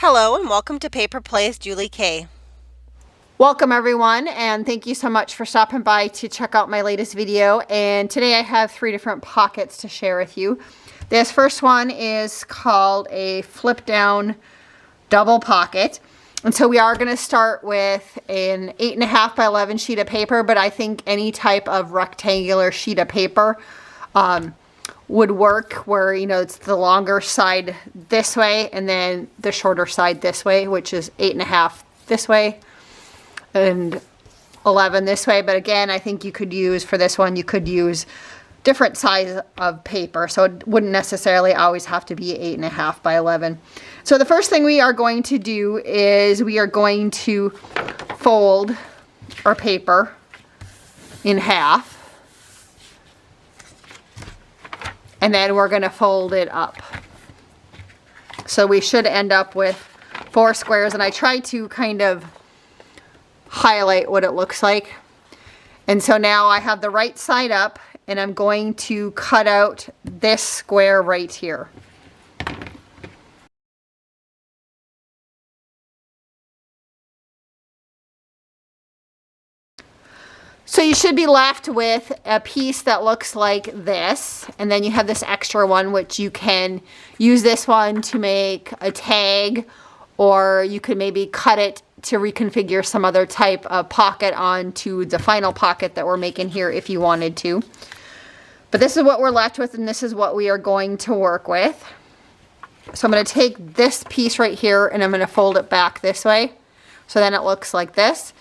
Hello and welcome to Paper Plays Julie K. Welcome everyone, and thank you so much for stopping by to check out my latest video. And today I have 3 different pockets to share with you. This first one is called a flip down double pocket. And so we are going to start with an 8.5 by 11 sheet of paper, but I think any type of rectangular sheet of paper would work, where it's the longer side this way and then the shorter side this way, which is 8.5 this way and 11 this way. But again, I think you could use, for this one, you could use different size of paper, so it wouldn't necessarily always have to be 8.5 by 11. So the first thing we are going to do is we are going to fold our paper in half, and then we're going to fold it up. So we should end up with 4 squares, and I try to kind of highlight what it looks like. And so now I have the right side up, and I'm going to cut out this square right here. So you should be left with a piece that looks like this, and then you have this extra one, which you can use this one to make a tag, or you could maybe cut it to reconfigure some other type of pocket onto the final pocket that we're making here if you wanted to. But this is what we're left with, and this is what we are going to work with. So I'm going to take this piece right here and I'm going to fold it back this way. So then it looks like this.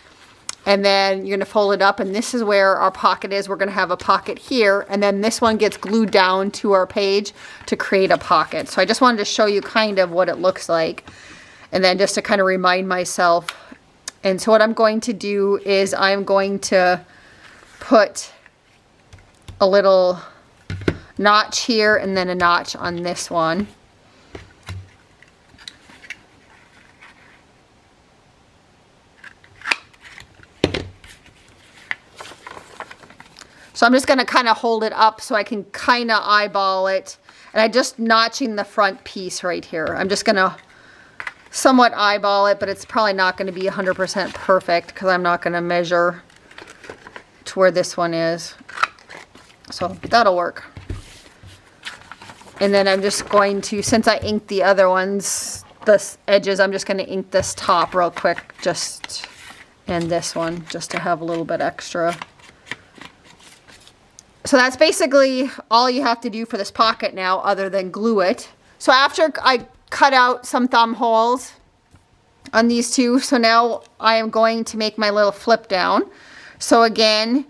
And then you're going to fold it up, and this is where our pocket is. We're going to have a pocket here, and then this one gets glued down to our page to create a pocket. So I just wanted to show you kind of what it looks like, and then just to kind of remind myself. And so what I'm going to do is I'm going to put a little notch here and then a notch on this one. So I'm just going to kind of hold it up so I can kind of eyeball it. And I'm just notching the front piece right here. I'm just going to somewhat eyeball it, but it's probably not going to be 100% perfect because I'm not going to measure to where this one is. So that'll work. And then I'm just going to, since I inked the other ones, the edges, I'm just going to ink this top real quick, and this one, just to have a little bit extra. So that's basically all you have to do for this pocket now, other than glue it. So after I cut out some thumb holes on these two, so now I am going to make my little flip down. So again,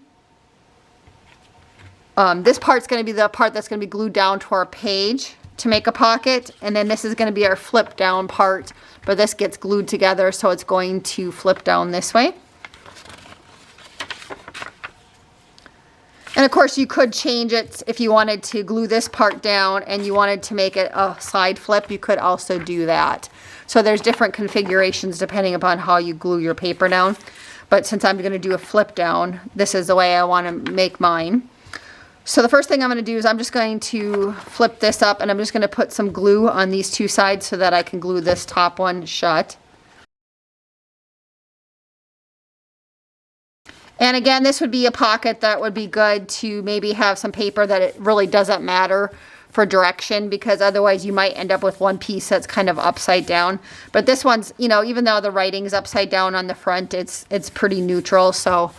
this part's going to be the part that's going to be glued down to our page to make a pocket. And then this is going to be our flip down part, but this gets glued together, so it's going to flip down this way. And of course you could change it if you wanted to glue this part down and you wanted to make it a side flip, you could also do that. So there's different configurations depending upon how you glue your paper down. But since I'm going to do a flip down, this is the way I want to make mine. So the first thing I'm going to do is I'm just going to flip this up, and I'm just going to put some glue on these 2 sides so that I can glue this top one shut. And again, this would be a pocket that would be good to maybe have some paper that it really doesn't matter for direction, because otherwise you might end up with one piece that's kind of upside down. But this one's, even though the writing's upside down on the front, it's pretty neutral, so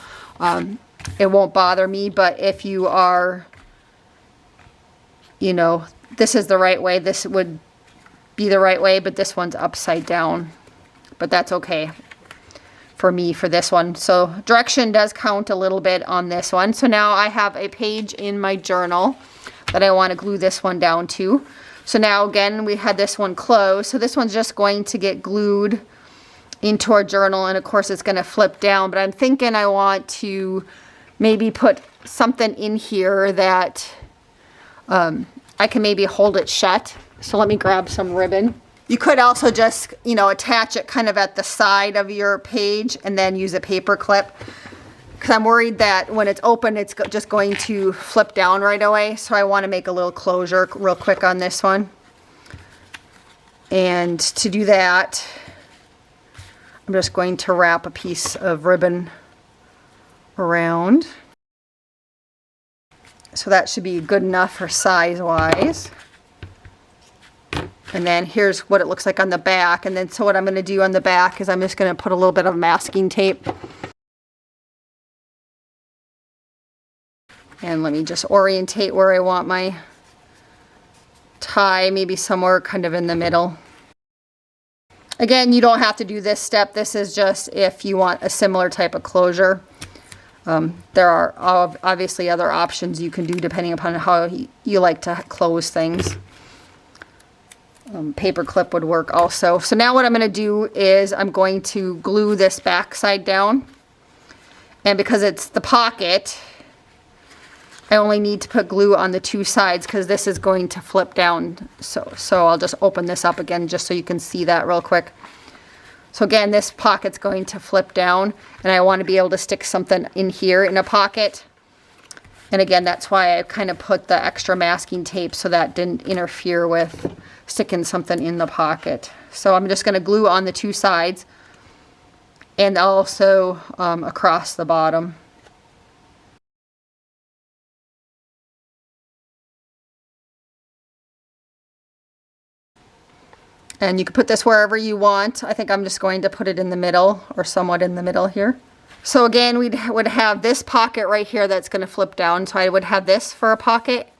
it won't bother me. But if you are, this is the right way, this would be the right way, but this one's upside down. But that's okay for me for this one. So direction does count a little bit on this one. So now I have a page in my journal that I want to glue this one down to. So now again, we had this one closed, so this one's just going to get glued into our journal, and of course it's going to flip down. But I'm thinking I want to maybe put something in here that I can maybe hold it shut. So let me grab some ribbon. You could also just, attach it kind of at the side of your page and then use a paper clip, because I'm worried that when it's open, it's just going to flip down right away. So I want to make a little closure real quick on this one. And to do that, I'm just going to wrap a piece of ribbon around. So that should be good enough for size-wise. And then here's what it looks like on the back. And then so what I'm going to do on the back is I'm just going to put a little bit of masking tape. And let me just orientate where I want my tie, maybe somewhere kind of in the middle. Again, you don't have to do this step. This is just if you want a similar type of closure. There are obviously other options you can do depending upon how you like to close things. Paper clip would work also. So now what I'm going to do is I'm going to glue this back side down. And because it's the pocket, I only need to put glue on the two sides because this is going to flip down. So I'll just open this up again just so you can see that real quick. So again, this pocket's going to flip down and I want to be able to stick something in here in a pocket. And again, that's why I kind of put the extra masking tape so that didn't interfere with sticking something in the pocket. So I'm just going to glue on the two sides and also across the bottom. And you can put this wherever you want. I think I'm just going to put it in the middle or somewhat in the middle here. So again, we would have this pocket right here that's going to flip down. So I would have this for a pocket.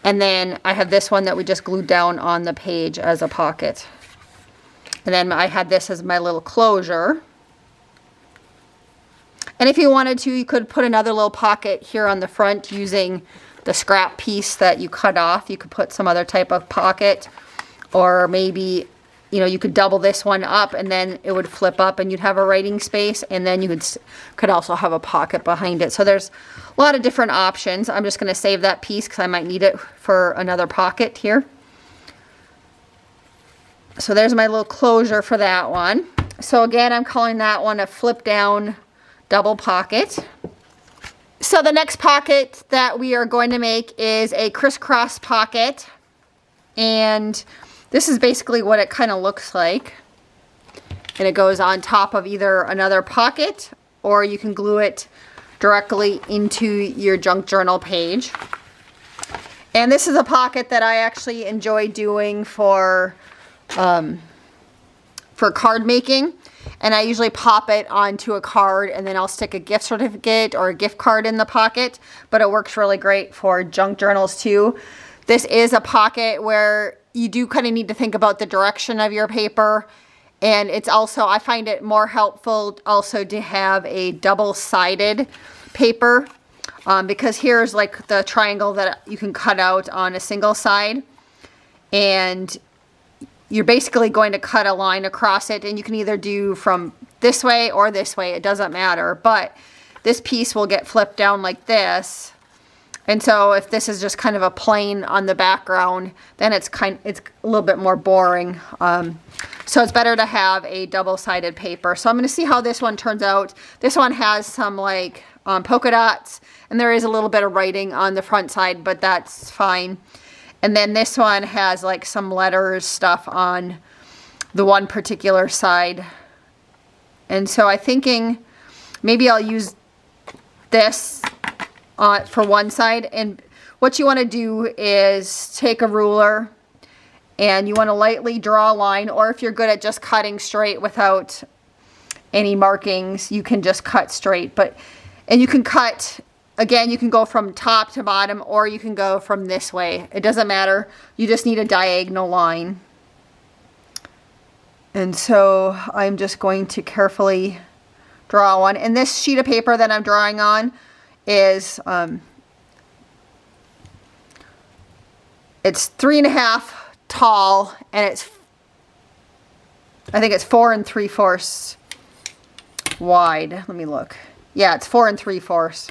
And then I have this one that we just glued down on the page as a pocket. And then I had this as my little closure. And if you wanted to, you could put another little pocket here on the front using the scrap piece that you cut off. You could put some other type of pocket. Or maybe, you know, you could double this one up and then it would flip up and you'd have a writing space, and then you could also have a pocket behind it. So there's a lot of different options. I'm just going to save that piece because I might need it for another pocket here. So there's my little closure for that one. So again, I'm calling that one a flip down double pocket. So the next pocket that we are going to make is a crisscross pocket. And this is basically what it kind of looks like. And it goes on top of either another pocket or you can glue it directly into your junk journal page. And this is a pocket that I actually enjoy doing for card making. And I usually pop it onto a card and then I'll stick a gift certificate or a gift card in the pocket. But it works really great for junk journals too. This is a pocket where you do kind of need to think about the direction of your paper. And it's also, I find it more helpful also to have a double-sided paper because here's like the triangle that you can cut out on a single side. And you're basically going to cut a line across it, and you can either do from this way or this way. It doesn't matter. But this piece will get flipped down like this. And so if this is just kind of a plain on the background, then it's a little bit more boring. So it's better to have a double-sided paper. So I'm going to see how this one turns out. This one has some like polka dots, and there is a little bit of writing on the front side, but that's fine. And then this one has like some letters stuff on the one particular side. And so I'm thinking maybe I'll use this for one side. And what you want to do is take a ruler and you want to lightly draw a line, or if you're good at just cutting straight without any markings, you can just cut straight. And you can cut, again, you can go from top to bottom, or you can go from this way. It doesn't matter. You just need a diagonal line. And so I'm just going to carefully draw one. And this sheet of paper that I'm drawing on is it's 3.5 tall, and I think it's 4 3/4 wide. Let me look. Yeah, it's 4 3/4.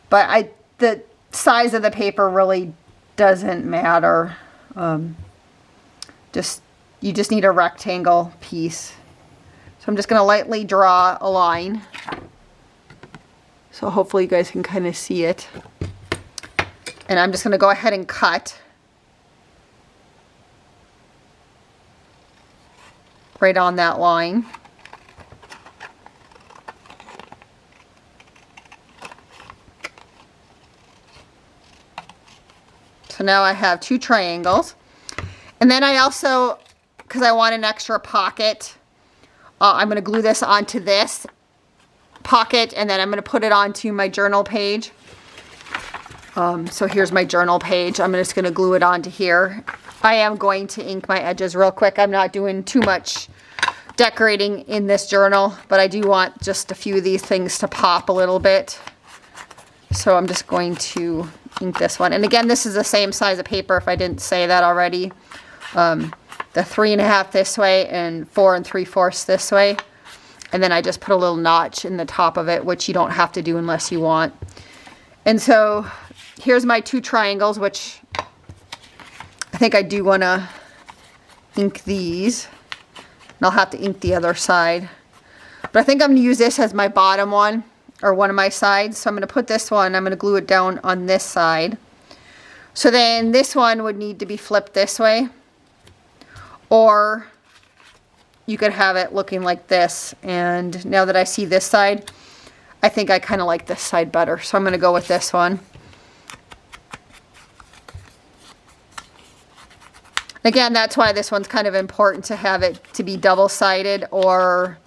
But the size of the paper really doesn't matter. You just need a rectangle piece. So I'm just going to lightly draw a line. So hopefully you guys can kind of see it. And I'm just going to go ahead and cut. right on that line. So now I have 2 triangles. And then I also, because I want an extra pocket, I'm going to glue this onto this pocket, and then I'm going to put it onto my journal page. So here's my journal page. I'm just going to glue it onto here. I am going to ink my edges real quick. I'm not doing too much decorating in this journal, but I do want just a few of these things to pop a little bit. So I'm just going to ink this one. And again, this is the same size of paper if I didn't say that already. The 3.5 this way and 4 3/4 this way. And then I just put a little notch in the top of it, which you don't have to do unless you want. And so here's my 2 triangles, which I think I do want to ink these. And I'll have to ink the other side. But I think I'm going to use this as my bottom one, or one of my sides. So I'm going to put this one, I'm going to glue it down on this side. So then this one would need to be flipped this way. Or you could have it looking like this. And now that I see this side, I think I kind of like this side better. So I'm going to go with this one. Again, that's why this one's kind of important to have it to be double-sided, or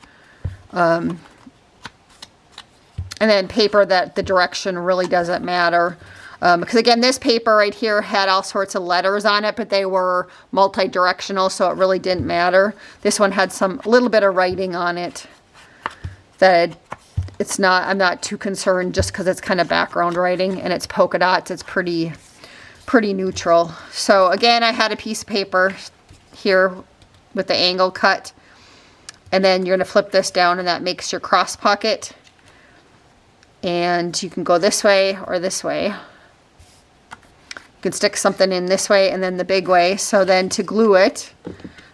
and then paper that the direction really doesn't matter. Because again, this paper right here had all sorts of letters on it, but they were multi-directional, so it really didn't matter. This one had a little bit of writing on it that I'm not too concerned, just because it's kind of background writing and it's polka dots. It's pretty neutral. So again, I had a piece of paper here with the angle cut, and then you're going to flip this down, and that makes your cross pocket. And you can go this way or this way. You can stick something in this way and then the big way. So then to glue it,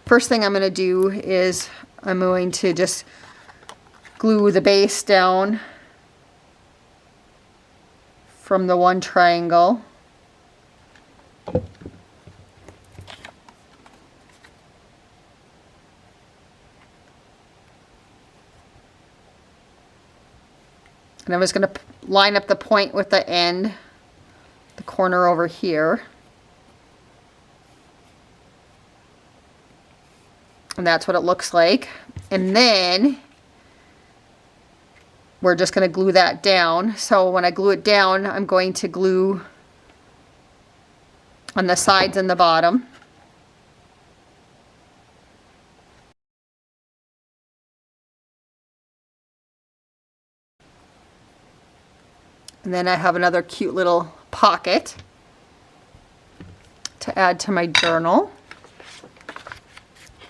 first thing I'm going to do is I'm going to just glue the base down from the one triangle. And I'm just going to line up the point with the end, the corner over here. And that's what it looks like. And then we're just going to glue that down. So when I glue it down, I'm going to glue on the sides and the bottom. And then I have another cute little pocket to add to my journal.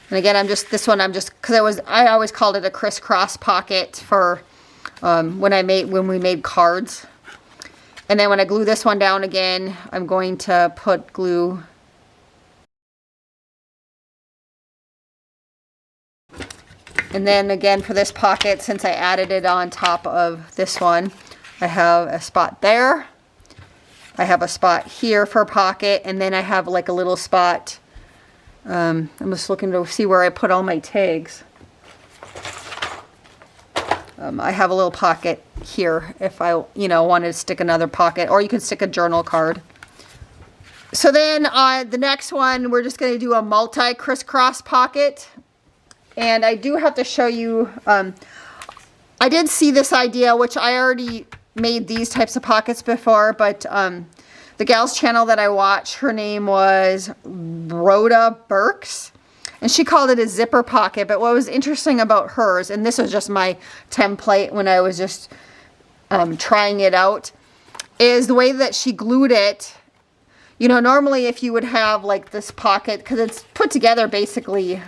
And again, because I always called it a crisscross pocket for when we made cards. And then when I glue this one down again, I'm going to put glue and then again for this pocket, since I added it on top of this one, I have a spot there. I have a spot here for a pocket, and then I have like a little spot. I'm just looking to see where I put all my tags. I have a little pocket here if I, wanted to stick another pocket, or you can stick a journal card. So then the next one, we're just going to do a multi crisscross pocket. And I do have to show you, I did see this idea, which I already made these types of pockets before, but the gal's channel that I watch, her name was Rhoda Burks, and she called it a zipper pocket. But what was interesting about hers, and this was just my template when I was just trying it out, is the way that she glued it. Normally if you would have like this pocket, because it's put together basically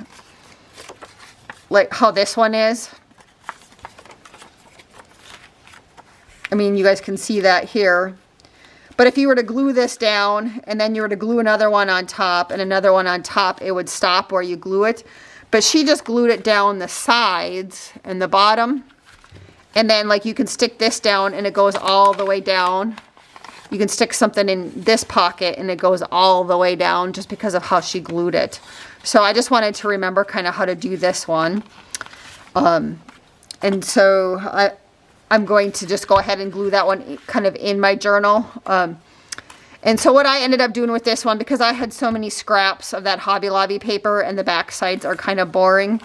like how this one is. I mean, you guys can see that here. But if you were to glue this down and then you were to glue another one on top and another one on top, it would stop where you glue it. But she just glued it down the sides and the bottom. And then like you can stick this down and it goes all the way down. you can stick something in this pocket and it goes all the way down just because of how she glued it. So I just wanted to remember kind of how to do this one. And so I'm going to just go ahead and glue that one kind of in my journal. And so what I ended up doing with this one, because I had so many scraps of that Hobby Lobby paper and the back sides are kind of boring,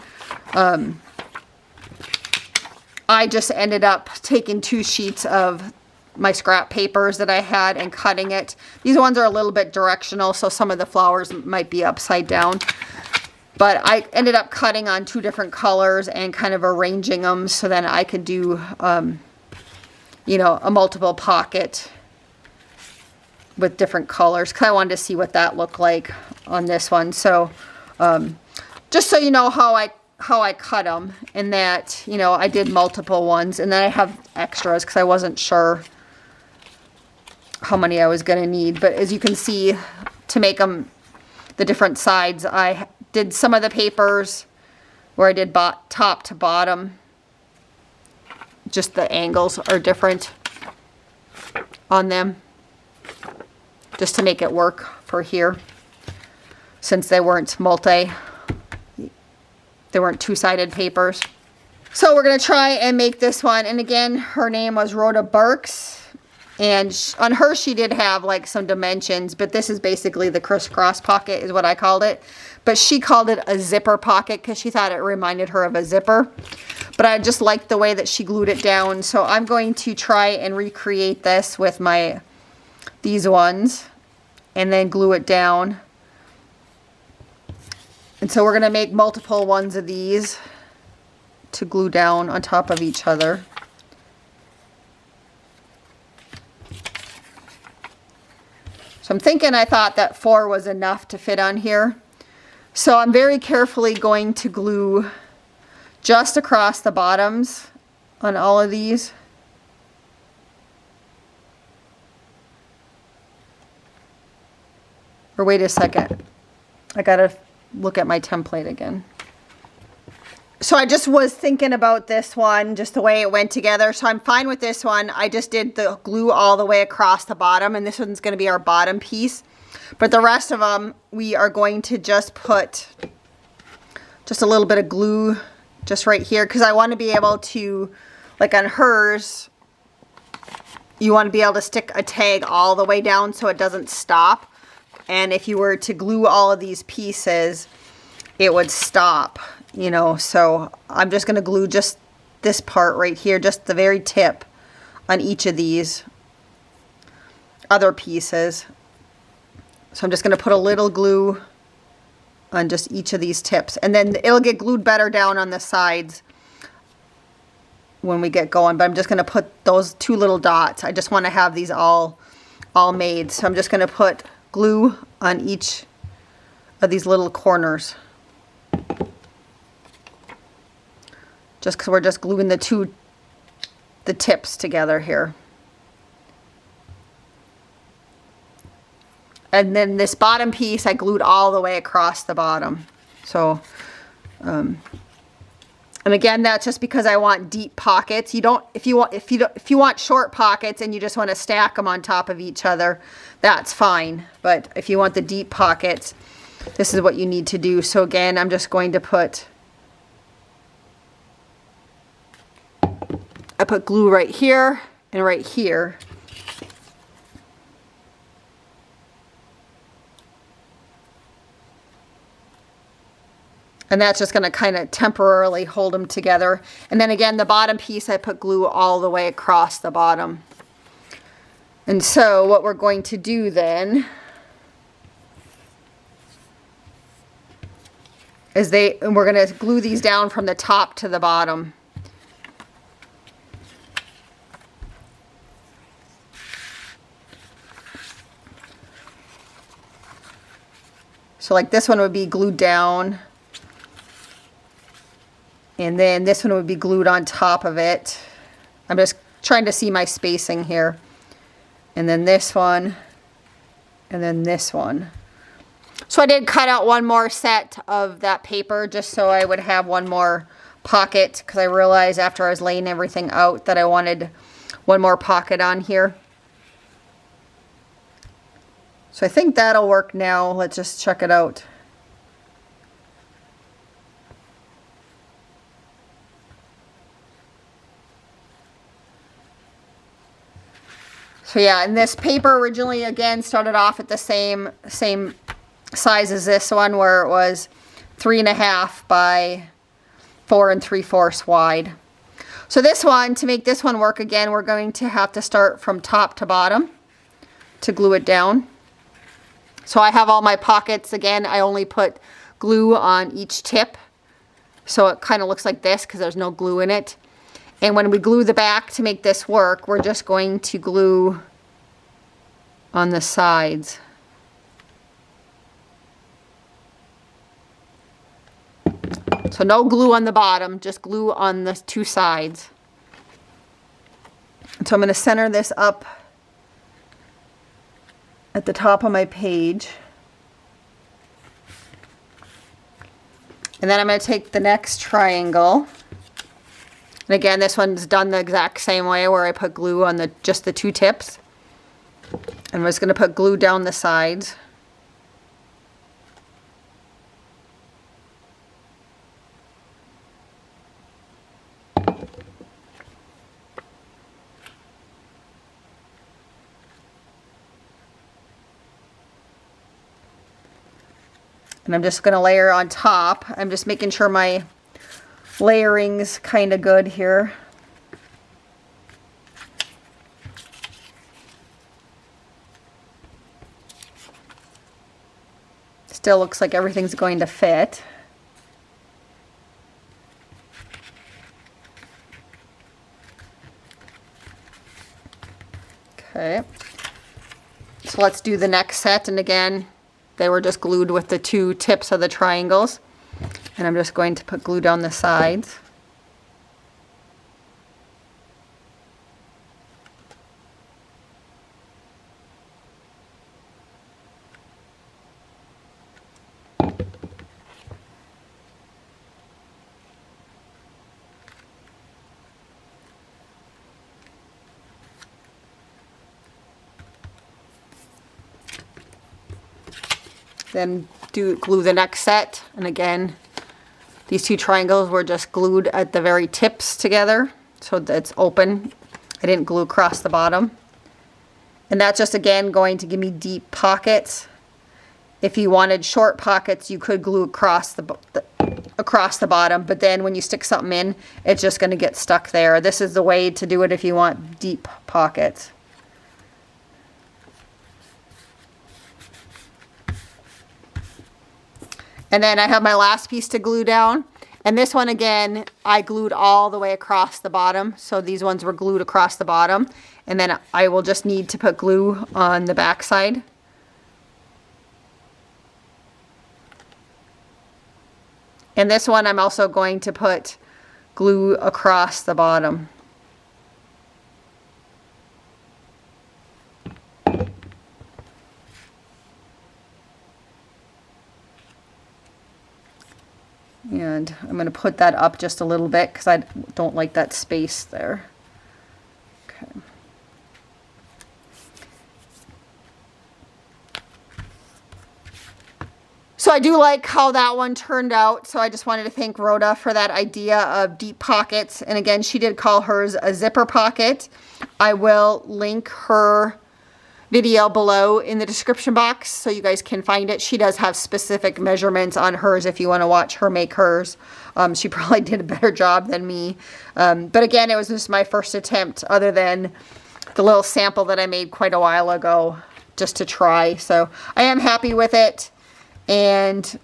I just ended up taking 2 sheets of my scrap papers that I had and cutting it. These ones are a little bit directional, so some of the flowers might be upside down. But I ended up cutting on 2 different colors and kind of arranging them so then I could do, you know, a multiple pocket with different colors, because I wanted to see what that looked like on this one. So just so you know how I cut them, and that, you know, I did multiple ones, and then I have extras because I wasn't sure how many I was going to need. But as you can see, to make them the different sides, I did some of the papers where I did top to bottom. Just the angles are different on them, just to make it work for here, since they weren't they weren't 2-sided papers. So we're going to try and make this one. And again, her name was Rhoda Burks. And on her, she did have like some dimensions, but this is basically the crisscross pocket is what I called it. But she called it a zipper pocket because she thought it reminded her of a zipper. But I just liked the way that she glued it down. So I'm going to try and recreate this with these ones and then glue it down. And so we're going to make multiple ones of these to glue down on top of each other. So I'm thinking, I thought that 4 was enough to fit on here. So I'm very carefully going to glue just across the bottoms on all of these. Or wait a second, I gotta look at my template again. So I just was thinking about this one, just the way it went together. So I'm fine with this one. I just did the glue all the way across the bottom, and this one's going to be our bottom piece. But the rest of them, we are going to just put just a little bit of glue just right here, because I want to be able to, like on hers, you want to be able to stick a tag all the way down so it doesn't stop. And if you were to glue all of these pieces, it would stop, you know. So I'm just going to glue just this part right here, just the very tip on each of these other pieces. So I'm just going to put a little glue on just each of these tips, and then it'll get glued better down on the sides when we get going. But I'm just going to put those 2 little dots. I just want to have these all made. So I'm just going to put glue on each of these little corners, just because we're just gluing the tips together here. And then this bottom piece I glued all the way across the bottom. So and again, that's just because I want deep pockets. You don't, if you want short pockets and you just want to stack them on top of each other, that's fine. But if you want the deep pockets, this is what you need to do. So again, I'm just going to I put glue right here and right here. And that's just going to kind of temporarily hold them together. And then again, the bottom piece, I put glue all the way across the bottom. And so what we're going to do then is we're going to glue these down from the top to the bottom. So like this one would be glued down. And then this one would be glued on top of it. I'm just trying to see my spacing here. And then this one. And then this one. So I did cut out one more set of that paper just so I would have one more pocket, because I realized after I was laying everything out that I wanted one more pocket on here. So I think that'll work now. Let's just check it out. So yeah, and this paper originally, again, started off at the same size as this one, where it was 3.5 by 4 3/4 wide. So this one, to make this one work again, we're going to have to start from top to bottom to glue it down. So I have all my pockets. Again, I only put glue on each tip. So it kind of looks like this because there's no glue in it. And when we glue the back to make this work, we're just going to glue on the sides. So no glue on the bottom, just glue on the 2 sides. So I'm going to center this up at the top of my page. And then I'm going to take the next triangle. And again, this one's done the exact same way, where I put glue on just the 2 tips. And I'm just going to put glue down the sides. And I'm just going to layer on top. I'm just making sure my layering's kind of good here. Still looks like everything's going to fit. Okay. So let's do the next set. And again, they were just glued with the 2 tips of the triangles. And I'm just going to put glue down the sides. Then glue the next set, and again, these 2 triangles were just glued at the very tips together so that it's open. I didn't glue across the bottom. And that's just, again, going to give me deep pockets. If you wanted short pockets, you could glue across the bottom, but then when you stick something in, it's just going to get stuck there. This is the way to do it if you want deep pockets. And then I have my last piece to glue down. And this one, again, I glued all the way across the bottom. So these ones were glued across the bottom. And then I will just need to put glue on the back side. And this one, I'm also going to put glue across the bottom. And I'm going to put that up just a little bit because I don't like that space there. Okay. So I do like how that one turned out. So I just wanted to thank Rhoda for that idea of deep pockets. And again, she did call hers a zipper pocket. I will link her video below in the description box so you guys can find it. She does have specific measurements on hers if you want to watch her make hers. She probably did a better job than me. But again, it was just my first attempt, other than the little sample that I made quite a while ago just to try. So I am happy with it. And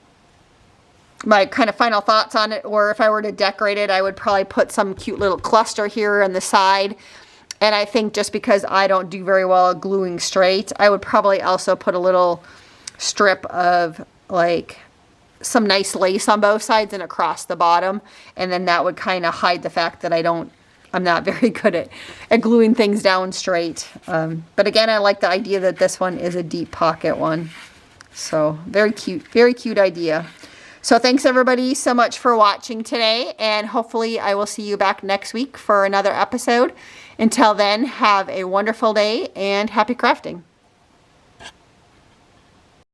my kind of final thoughts on it, or if I were to decorate it, I would probably put some cute little cluster here on the side. And I think just because I don't do very well at gluing straight, I would probably also put a little strip of like some nice lace on both sides and across the bottom. And then that would kind of hide the fact that I'm not very good at gluing things down straight. But again, I like the idea that this one is a deep pocket one. So very cute idea. So thanks everybody so much for watching today, and hopefully I will see you back next week for another episode. Until then, have a wonderful day and happy crafting.